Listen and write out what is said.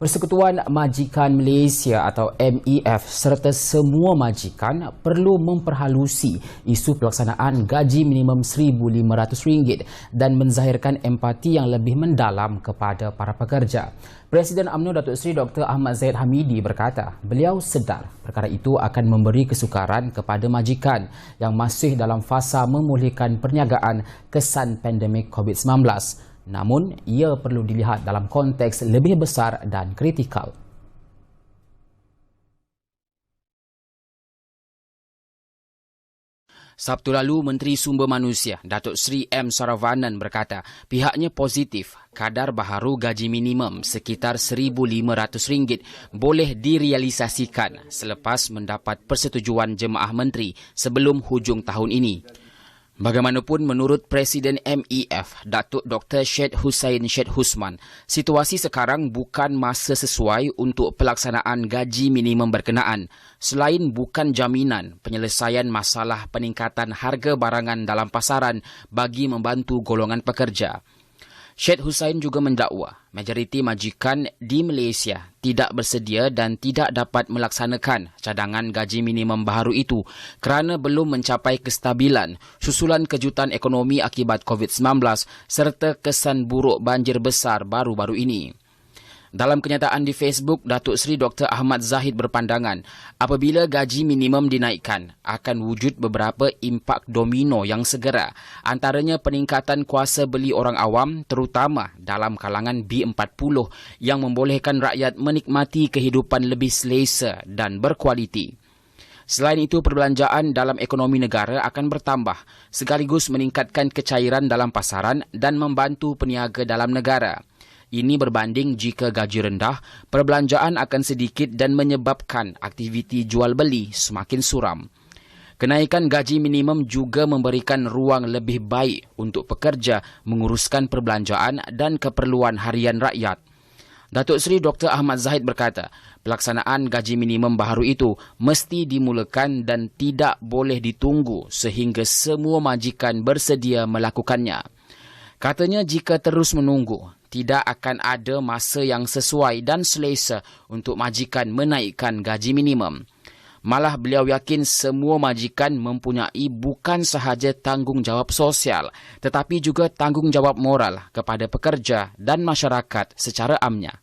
Persekutuan Majikan Malaysia atau MEF serta semua majikan perlu memperhalusi isu pelaksanaan gaji minimum RM1,500 dan menzahirkan empati yang lebih mendalam kepada para pekerja. Presiden UMNO Datuk Seri Dr. Ahmad Zahid Hamidi berkata, beliau sedar perkara itu akan memberi kesukaran kepada majikan yang masih dalam fasa memulihkan perniagaan kesan pandemik COVID-19. Namun, ia perlu dilihat dalam konteks lebih besar dan kritikal. Sabtu lalu, Menteri Sumber Manusia Datuk Seri M. Saravanan berkata pihaknya positif kadar baharu gaji minimum sekitar RM1,500 boleh direalisasikan selepas mendapat persetujuan jemaah menteri sebelum hujung tahun ini. Bagaimanapun, menurut Presiden MEF, Datuk Dr. Syed Hussein Syed Husman, situasi sekarang bukan masa sesuai untuk pelaksanaan gaji minimum berkenaan, selain bukan jaminan penyelesaian masalah peningkatan harga barangan dalam pasaran bagi membantu golongan pekerja. Syed Hussein juga mendakwa majoriti majikan di Malaysia tidak bersedia dan tidak dapat melaksanakan cadangan gaji minimum baharu itu kerana belum mencapai kestabilan susulan kejutan ekonomi akibat COVID-19 serta kesan buruk banjir besar baru-baru ini. Dalam kenyataan di Facebook, Datuk Seri Dr. Ahmad Zahid berpandangan apabila gaji minimum dinaikkan, akan wujud beberapa impak domino yang segera, antaranya peningkatan kuasa beli orang awam terutama dalam kalangan B40 yang membolehkan rakyat menikmati kehidupan lebih selesa dan berkualiti. Selain itu, perbelanjaan dalam ekonomi negara akan bertambah sekaligus meningkatkan kecairan dalam pasaran dan membantu peniaga dalam negara. Ini berbanding jika gaji rendah, perbelanjaan akan sedikit dan menyebabkan aktiviti jual beli semakin suram. Kenaikan gaji minimum juga memberikan ruang lebih baik untuk pekerja menguruskan perbelanjaan dan keperluan harian rakyat. Datuk Seri Dr. Ahmad Zahid berkata, pelaksanaan gaji minimum baharu itu mesti dimulakan dan tidak boleh ditunggu sehingga semua majikan bersedia melakukannya. Katanya jika terus menunggu, tidak akan ada masa yang sesuai dan selesa untuk majikan menaikkan gaji minimum. Malah beliau yakin semua majikan mempunyai bukan sahaja tanggungjawab sosial, tetapi juga tanggungjawab moral kepada pekerja dan masyarakat secara amnya.